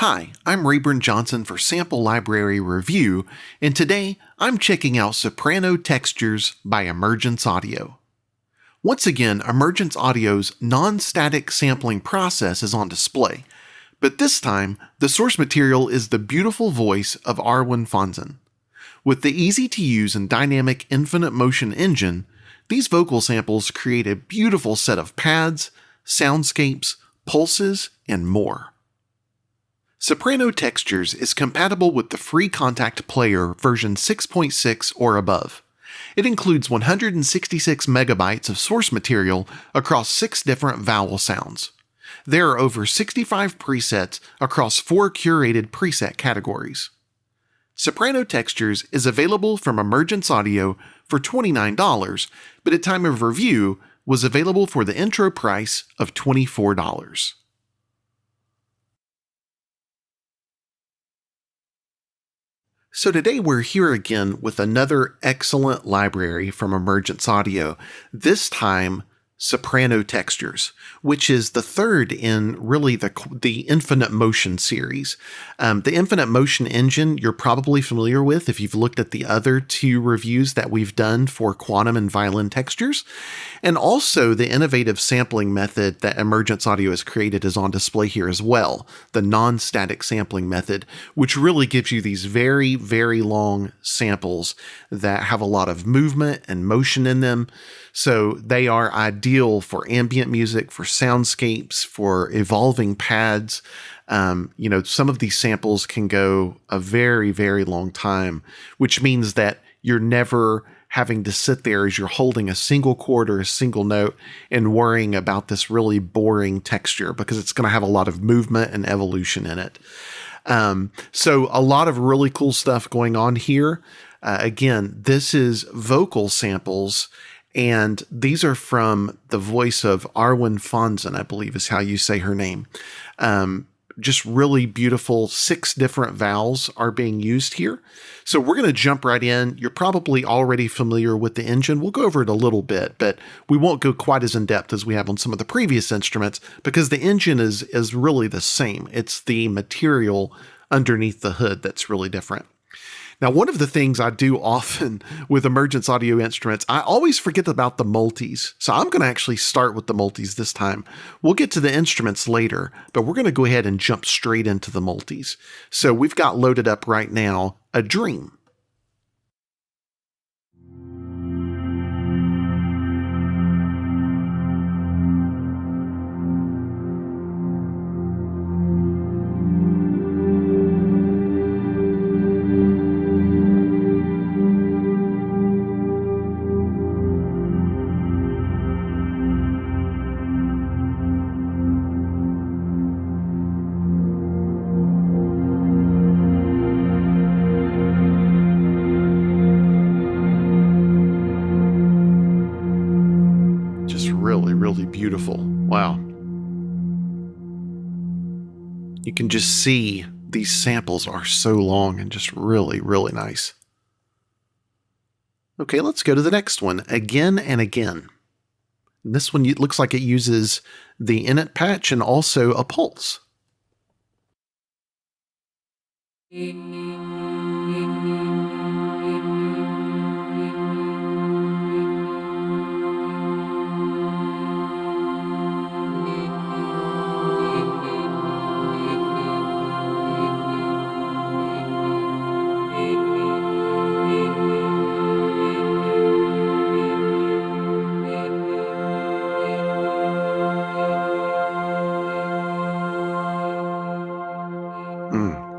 Hi, I'm Raborn Johnson for Sample Library Review, and today I'm checking out Soprano Textures by Emergence Audio. Once again, Emergence Audio's non-static sampling process is on display, but this time the source material is the beautiful voice of Arwen Fonsen. With the easy-to-use and dynamic infinite motion engine, these vocal samples create a beautiful set of pads, soundscapes, pulses, and more. Soprano Textures is compatible with the free Contact Player version 6.6 or above. It includes 166 megabytes of source material across 6 different vowel sounds. There are over 65 presets across 4 curated preset categories. Soprano Textures is available from Emergence Audio for $29, but at time of review was available for the intro price of $24. So today we're here again with another excellent library from Emergence Audio, this time Soprano Textures, which is the third in really the Infinite Motion series. The Infinite Motion engine you're probably familiar with if you've looked at the other 2 reviews that we've done for quantum and violin textures, and also the innovative sampling method that Emergence Audio has created is on display here as well, the non-static sampling method, which really gives you these very, very long samples that have a lot of movement and motion in them. So they are ideal for ambient music, for soundscapes, for evolving pads. Some of these samples can go a very, very long time, which means that you're never having to sit there as you're holding a single chord or a single note and worrying about this really boring texture because it's going to have a lot of movement and evolution in it. So a lot of really cool stuff going on here. Again, this is vocal samples, and these are from the voice of Arwen Fonsen, I believe is how you say her name. Just really beautiful 6 different vowels are being used here. So we're going to jump right in. You're probably already familiar with the engine. We'll go over it a little bit, but we won't go quite as in depth as we have on some of the previous instruments because the engine is really the same. It's the material underneath the hood that's really different. Now, one of the things I do often with Emergence Audio instruments, I always forget about the multis. So I'm going to actually start with the multis this time. We'll get to the instruments later, but we're going to go ahead and jump straight into the multis. So we've got loaded up right now A Dream. Really beautiful. Wow. You can just see these samples are so long and just really, really nice. Okay, let's go to the next one, Again and Again. And this one looks like it uses the init patch and also a pulse.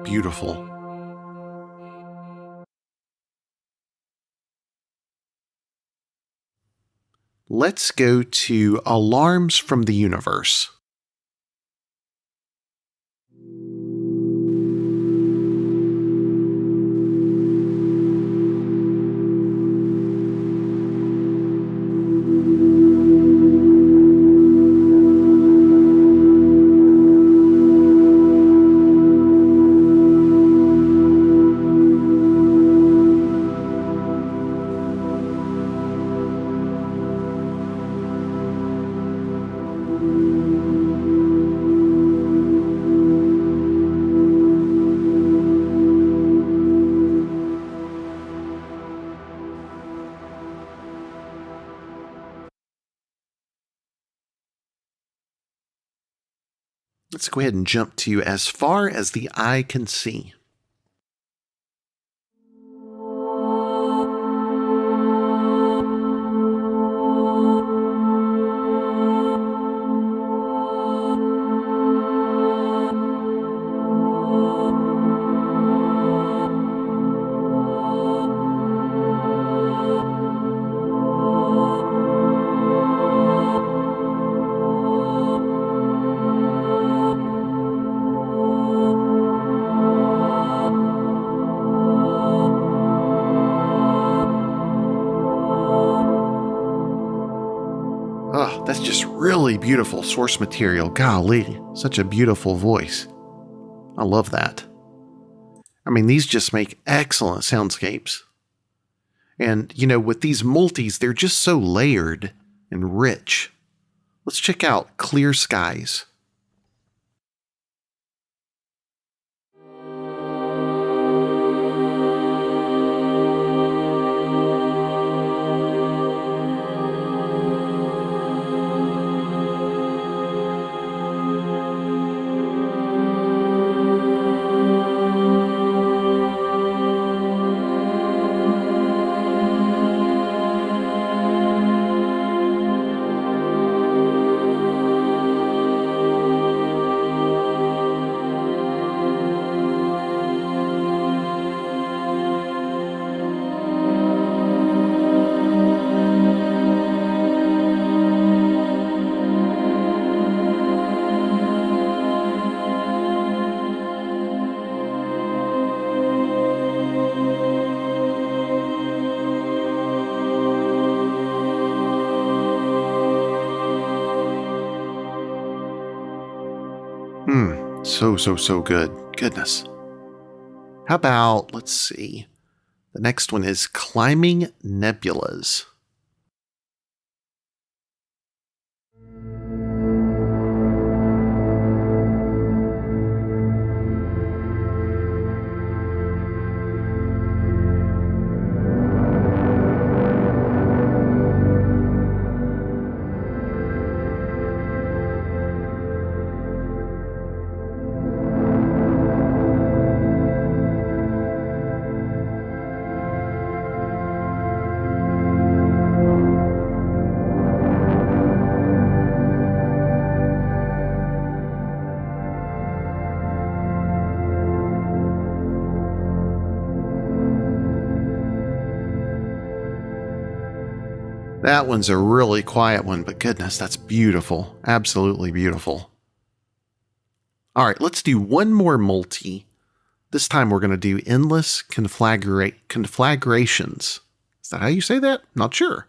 Beautiful. Let's go to Alarms from the Universe. Let's go ahead and jump to as far as the eye can see. Oh, that's just really beautiful source material. Golly, such a beautiful voice. I love that. I mean, these just make excellent soundscapes. And, with these multis, they're just so layered and rich. Let's check out Clear Skies. So good. Goodness. How about, let's see. The next one is Climbing Nebulas. That one's a really quiet one, but goodness, that's beautiful. Absolutely beautiful. All right, let's do one more multi. This time we're going to do Endless Conflagrations. Is that how you say that? Not sure.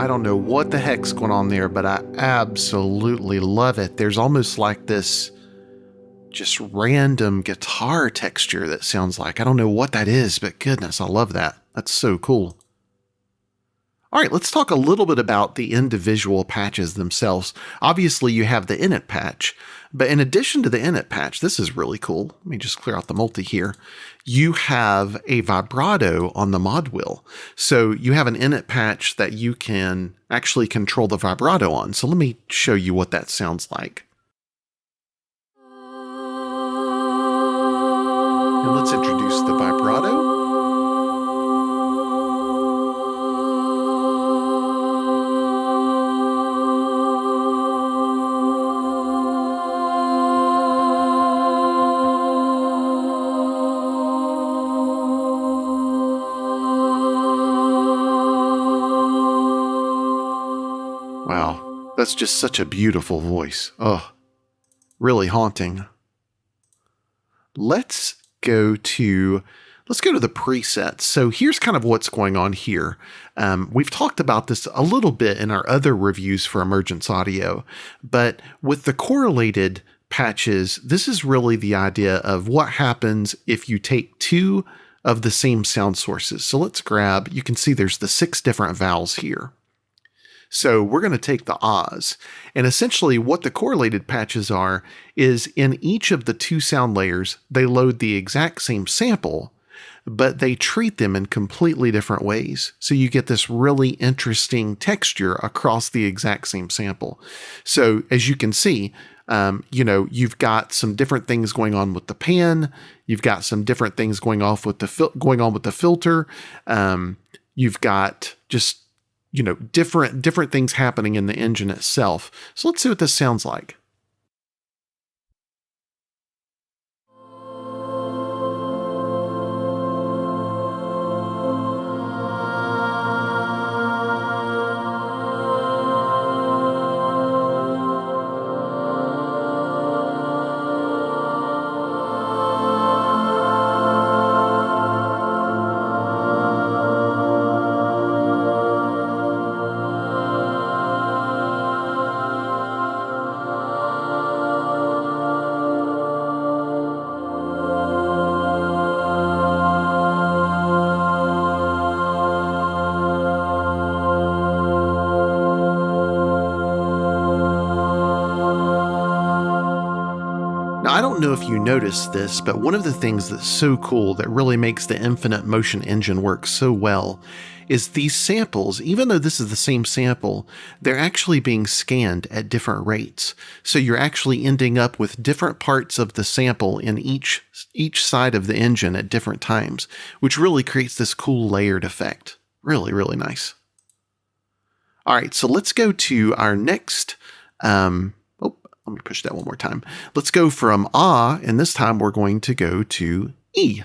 I don't know what the heck's going on there, but I absolutely love it. There's almost like this just random guitar texture that sounds like. I don't know what that is, but goodness, I love that. That's so cool. All right, let's talk a little bit about the individual patches themselves. Obviously, you have the init patch, but in addition to the init patch, this is really cool. Let me just clear out the multi here. You have a vibrato on the mod wheel. So you have an init patch that you can actually control the vibrato on. So let me show you what that sounds like. And let's introduce the vibrato. Wow, that's just such a beautiful voice. Oh, really haunting. Let's go to Let's go to the presets. So here's kind of what's going on here. We've talked about this a little bit in our other reviews for Emergence Audio, but with the correlated patches, this is really the idea of what happens if you take two of the same sound sources. So let's grab, you can see there's the 6 different vowels here. So we're going to take the ahs, and essentially what the correlated patches are is in each of the 2 sound layers, they load the exact same sample, but they treat them in completely different ways. So you get this really interesting texture across the exact same sample. So as you can see, you've got some different things going on with the pan. You've got some different things going on with the filter. You've got just different things happening in the engine itself. So let's see what this sounds like. Now, I don't know if you noticed this, but one of the things that's so cool that really makes the Infinite Motion engine work so well is these samples, even though this is the same sample, they're actually being scanned at different rates. So you're actually ending up with different parts of the sample in each side of the engine at different times, which really creates this cool layered effect. Really, really nice. All right, so let's go to our next let me push that one more time. Let's go from ah, and this time we're going to go to E.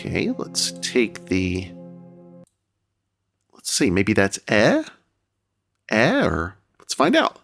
Okay, let's take let's see, maybe that's or let's find out.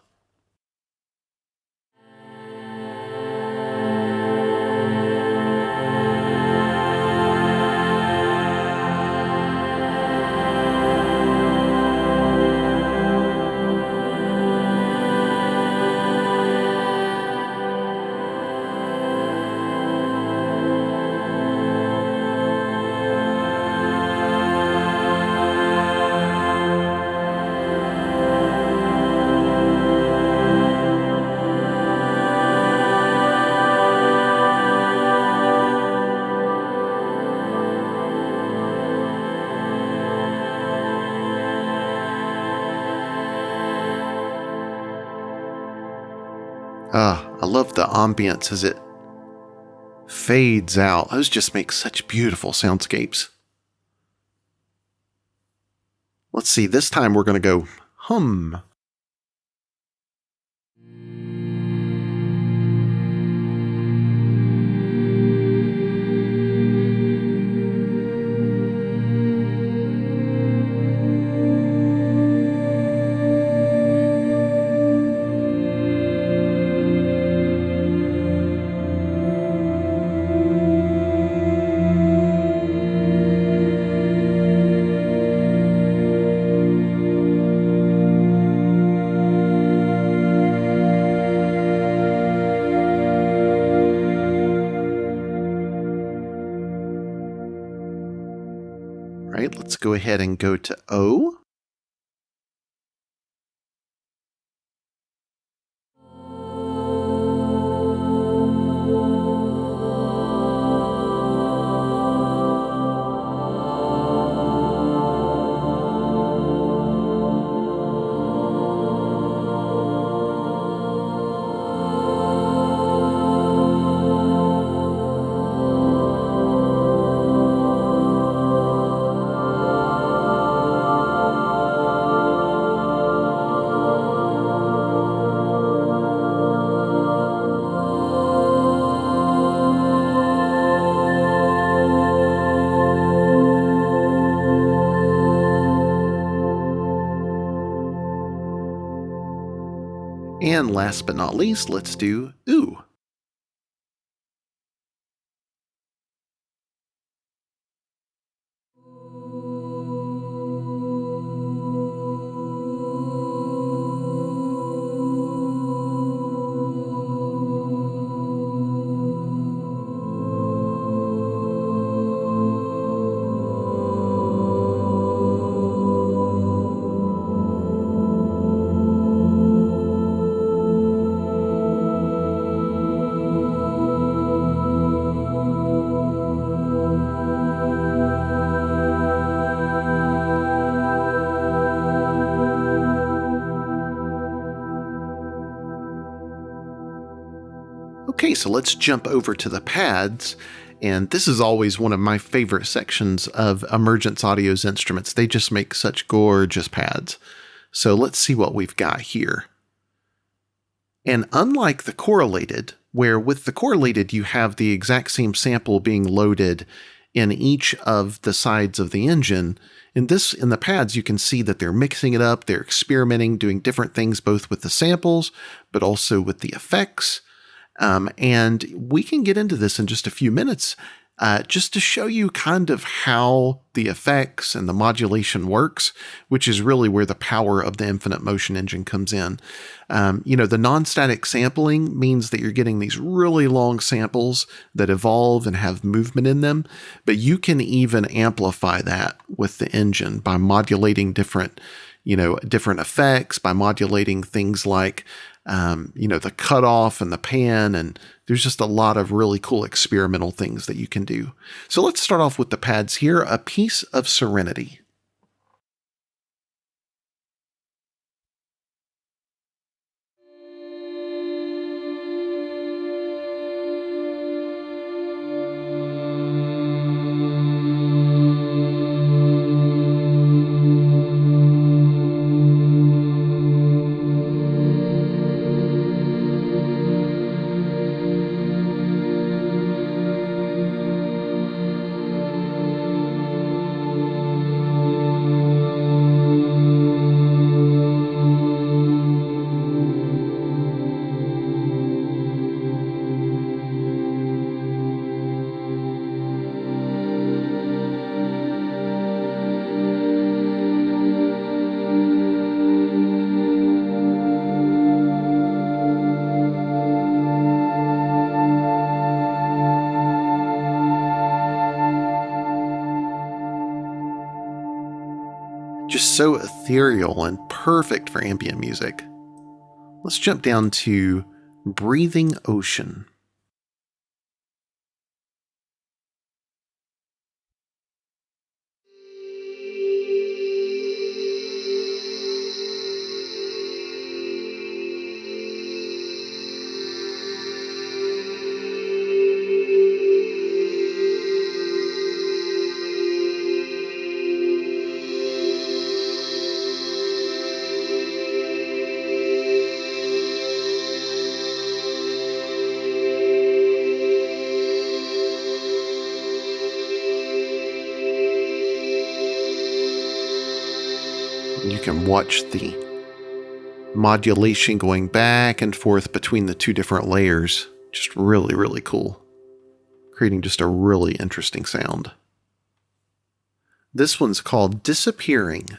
I love the ambience as it fades out. Those just make such beautiful soundscapes. Let's see, this time we're going to go hum. Right, let's go ahead and go to O. And last but not least, let's do ooh. Okay, so let's jump over to the pads, and this is always one of my favorite sections of Emergence Audio's instruments. They just make such gorgeous pads. So let's see what we've got here. And unlike the Correlated, where with the Correlated you have the exact same sample being loaded in each of the sides of the engine, in the pads you can see that they're mixing it up, they're experimenting, doing different things both with the samples, but also with the effects. And we can get into this in just a few minutes, just to show you kind of how the effects and the modulation works, which is really where the power of the Infinite Motion engine comes in. The non-static sampling means that you're getting these really long samples that evolve and have movement in them, but you can even amplify that with the engine by modulating different effects, by modulating things like the cutoff and the pan, and there's just a lot of really cool experimental things that you can do. So let's start off with the pads here, A Piece of Serenity. Just so ethereal and perfect for ambient music. Let's jump down to Breathing Ocean. You can watch the modulation going back and forth between the two different layers. Just really, really cool. Creating just a really interesting sound. This one's called Disappearing.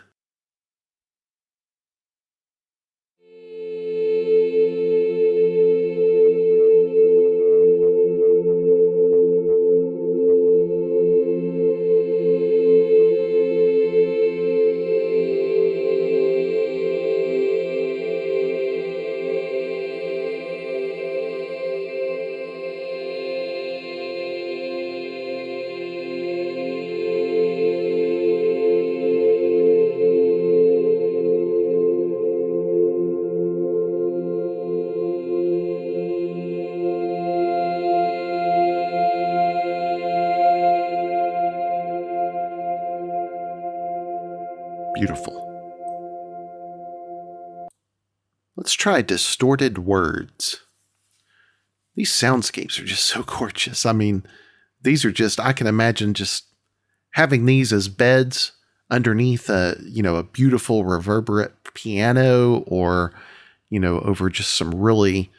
Beautiful. Let's try Distorted Words. These soundscapes are just so gorgeous. I mean, these are just, I can imagine just having these as beds underneath a beautiful reverberant piano, or, over just some really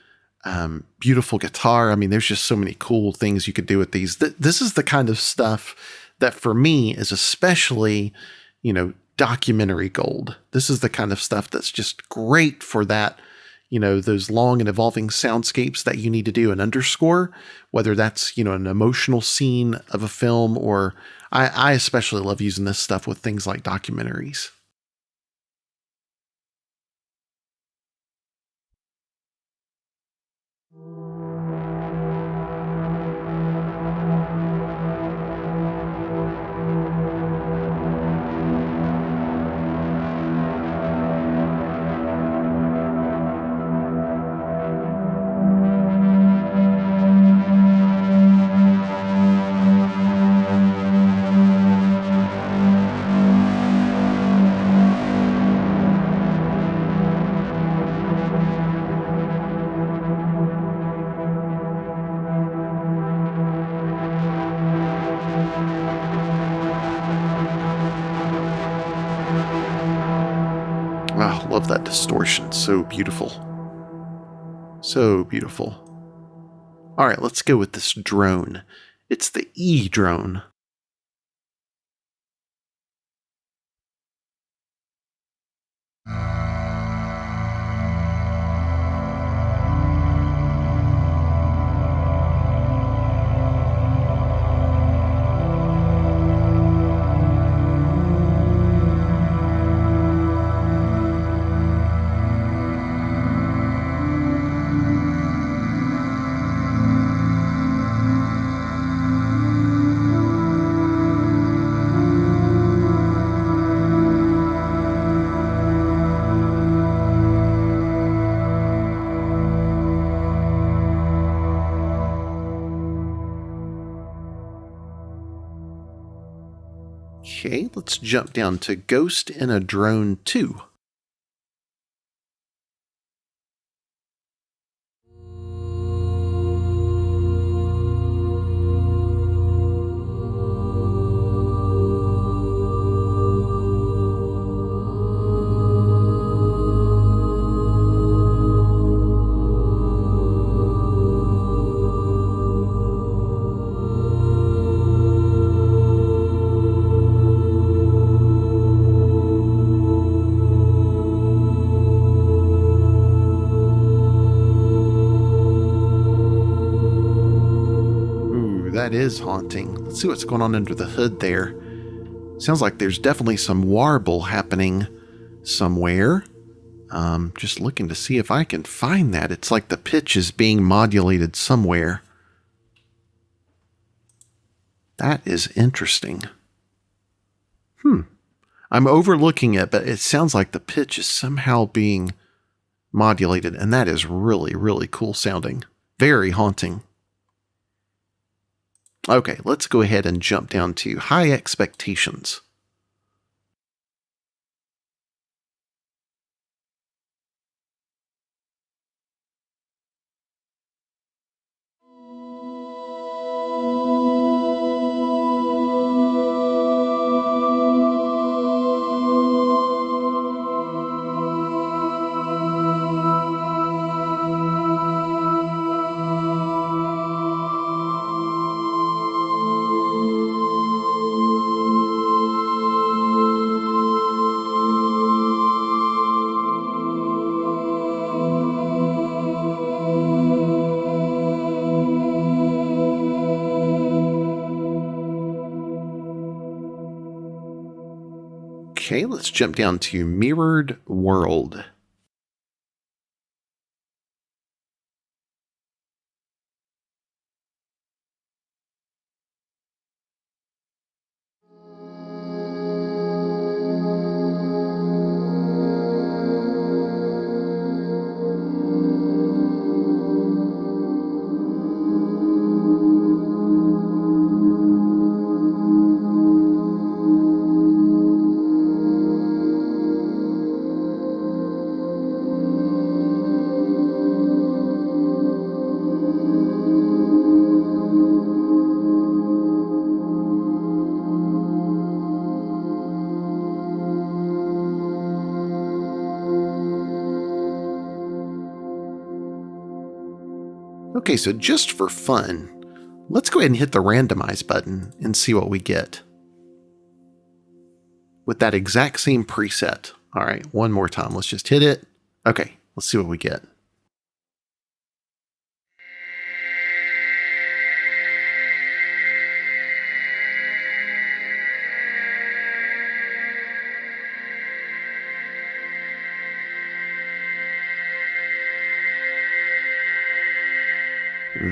beautiful guitar. I mean, there's just so many cool things you could do with these. This is the kind of stuff that for me is especially, documentary gold. This is the kind of stuff that's just great for that, those long and evolving soundscapes that you need to do an underscore, whether that's, an emotional scene of a film, or I especially love using this stuff with things like documentaries. Wow, love that distortion. So beautiful. So beautiful. All right, let's go with this drone. It's the E drone. Okay, let's jump down to Ghost in a Drone 2. That is haunting. Let's see what's going on under the hood there. Sounds like there's definitely some warble happening somewhere. Just looking to see if I can find that. It's like the pitch is being modulated somewhere. That is interesting. I'm overlooking it, but it sounds like the pitch is somehow being modulated, and that is really, really cool sounding. Very haunting. Okay, let's go ahead and jump down to High Expectations. Okay, let's jump down to Mirrored World. Okay, so just for fun, let's go ahead and hit the randomize button and see what we get. With that exact same preset. All right, one more time. Let's just hit it. Okay, let's see what we get.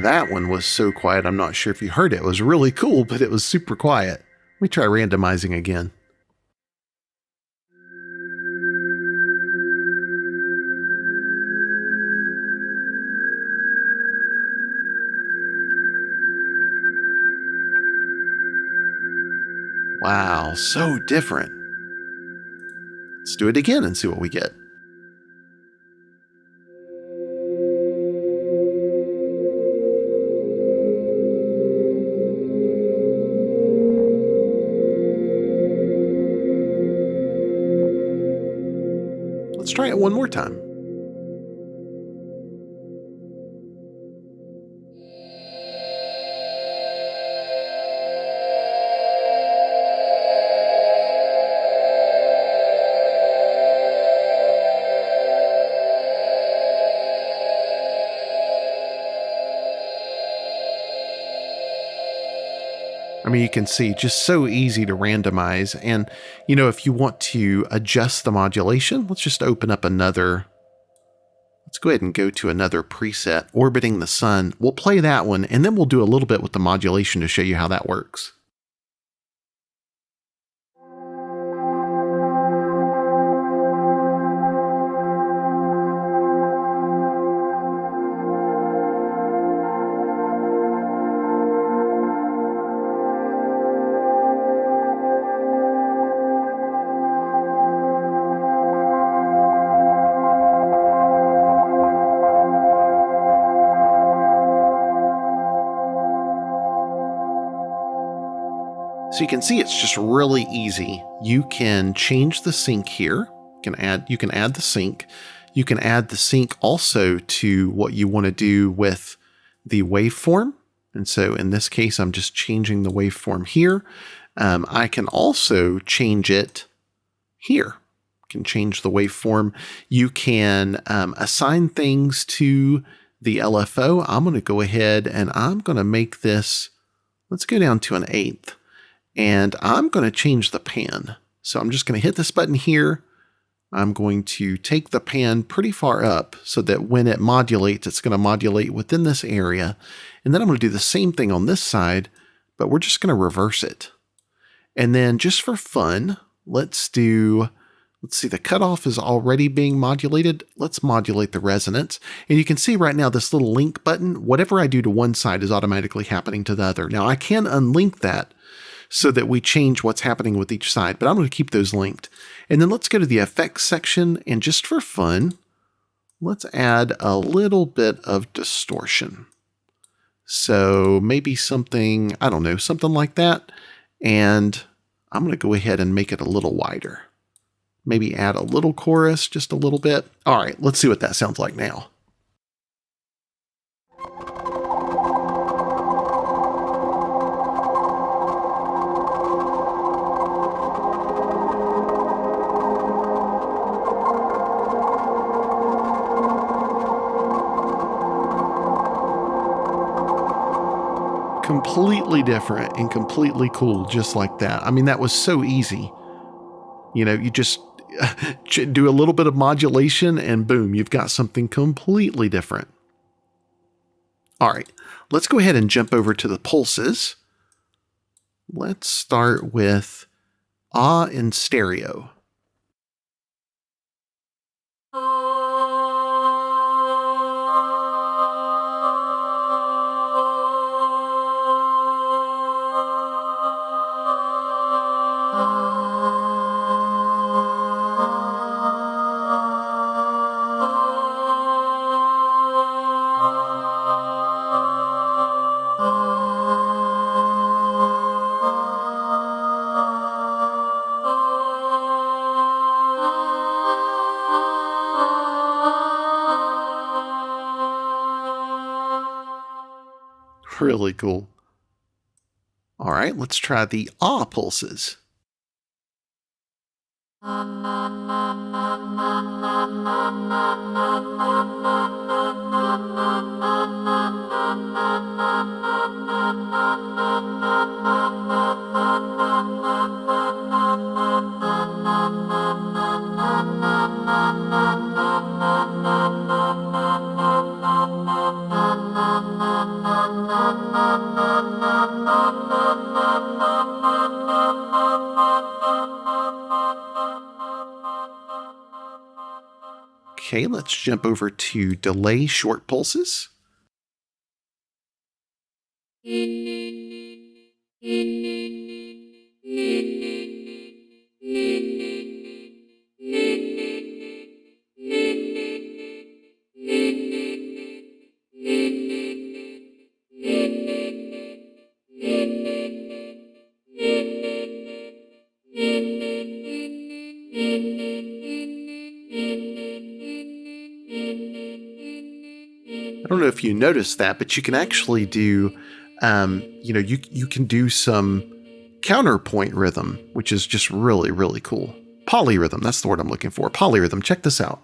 That one was so quiet, I'm not sure if you heard it. It was really cool, but it was super quiet. Let me try randomizing again. Wow, so different. Let's do it again and see what we get. Let's try it one more time. I mean, you can see just so easy to randomize. And, if you want to adjust the modulation, let's just open up another. Let's go ahead and go to another preset, orbiting the sun. We'll play that one, and then we'll do a little bit with the modulation to show you how that works. So you can see it's just really easy. You can change the sync here. You can add the sync. You can add the sync also to what you want to do with the waveform. And so in this case, I'm just changing the waveform here. I can also change it here. You can change the waveform. You can assign things to the LFO. I'm going to go ahead and I'm going to make this, let's go down to an 1/8. And I'm going to change the pan. So I'm just going to hit this button here. I'm going to take the pan pretty far up so that when it modulates, it's going to modulate within this area. And then I'm going to do the same thing on this side, but we're just going to reverse it. And then just for fun, let's see, the cutoff is already being modulated. Let's modulate the resonance. And you can see right now this little link button, whatever I do to one side is automatically happening to the other. Now I can unlink that so that we change what's happening with each side, but I'm going to keep those linked. And then let's go to the effects section, and just for fun, let's add a little bit of distortion. So maybe something, I don't know, something like that. And I'm going to go ahead and make it a little wider. Maybe add a little chorus, just a little bit. All right, let's see what that sounds like now. Completely different and completely cool, just like that. I mean, that was so easy. You just do a little bit of modulation and boom, you've got something completely different. All right, let's go ahead and jump over to the pulses. Let's start with Ah in stereo. Really cool. All right, let's try the ah pulses. Okay, let's jump over to delay short pulses. I don't know if you noticed that, but you can actually do, you can do some counterpoint rhythm, which is just really, really cool. Polyrhythm, that's the word I'm looking for. Polyrhythm, check this out.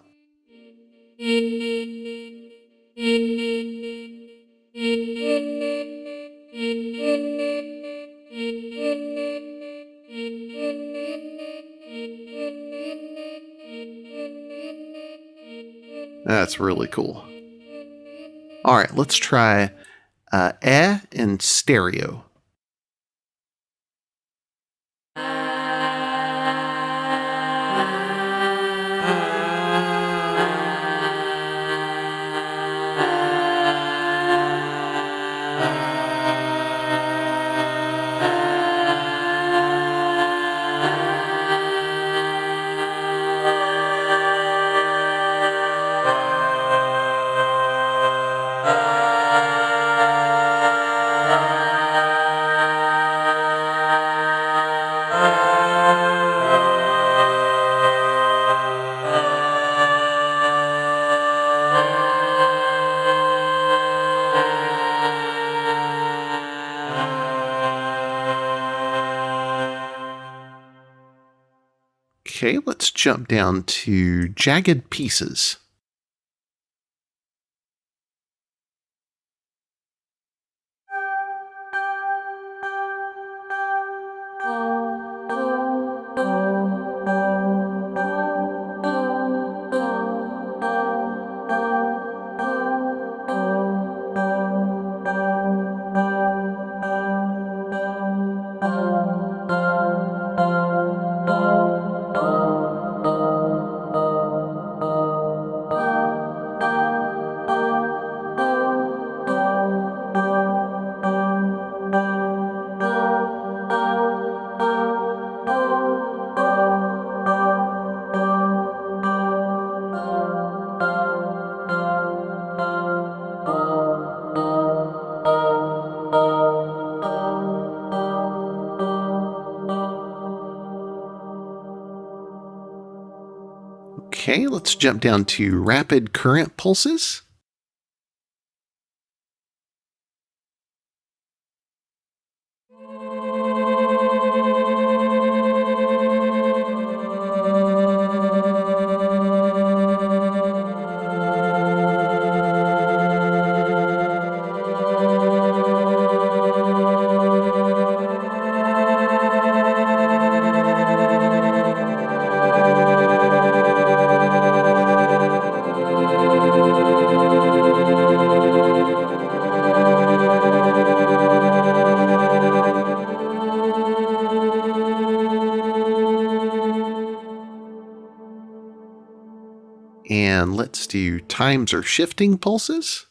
That's really cool. All right, let's try in stereo. Okay, let's jump down to jagged pieces. Okay, let's jump down to rapid current pulses. And let's do times or shifting pulses.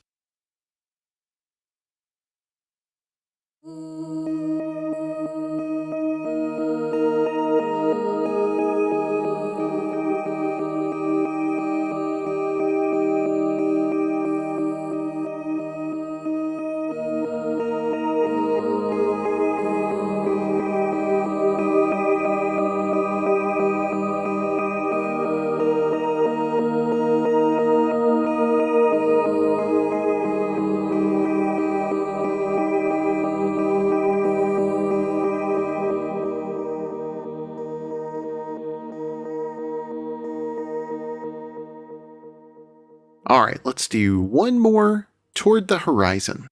All right, let's do one more toward the horizon.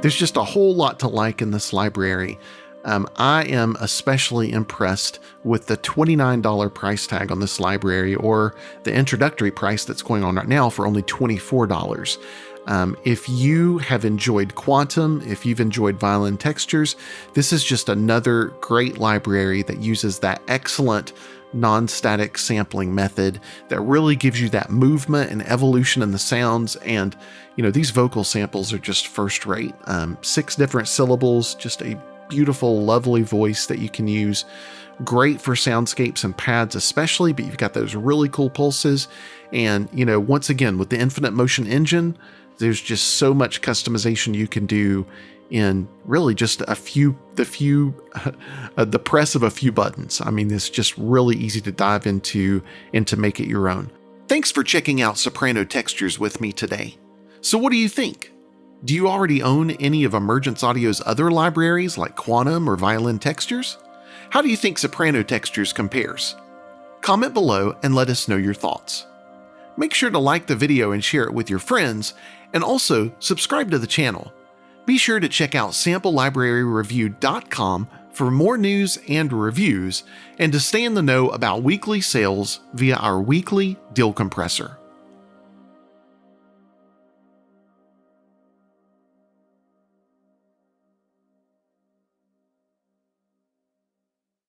There's just a whole lot to like in this library. I am especially impressed with the $29 price tag on this library, or the introductory price that's going on right now for only $24. If you have enjoyed Quantum, if you've enjoyed Violin Textures, this is just another great library that uses that excellent non-static sampling method that really gives you that movement and evolution in the sounds. And these vocal samples are just first rate. 6 different syllables, just a beautiful, lovely voice that you can use. Great for soundscapes and pads especially, but you've got those really cool pulses. And once again, with the Infinite Motion engine, there's just so much customization you can do in really just the press of a few buttons. I mean, it's just really easy to dive into and to make it your own. Thanks for checking out Soprano Textures with me today. So what do you think? Do you already own any of Emergence Audio's other libraries like Quantum or Violin Textures? How do you think Soprano Textures compares? Comment below and let us know your thoughts. Make sure to like the video and share it with your friends, and also subscribe to the channel. Be sure to check out samplelibraryreview.com for more news and reviews, and to stay in the know about weekly sales via our weekly deal compressor.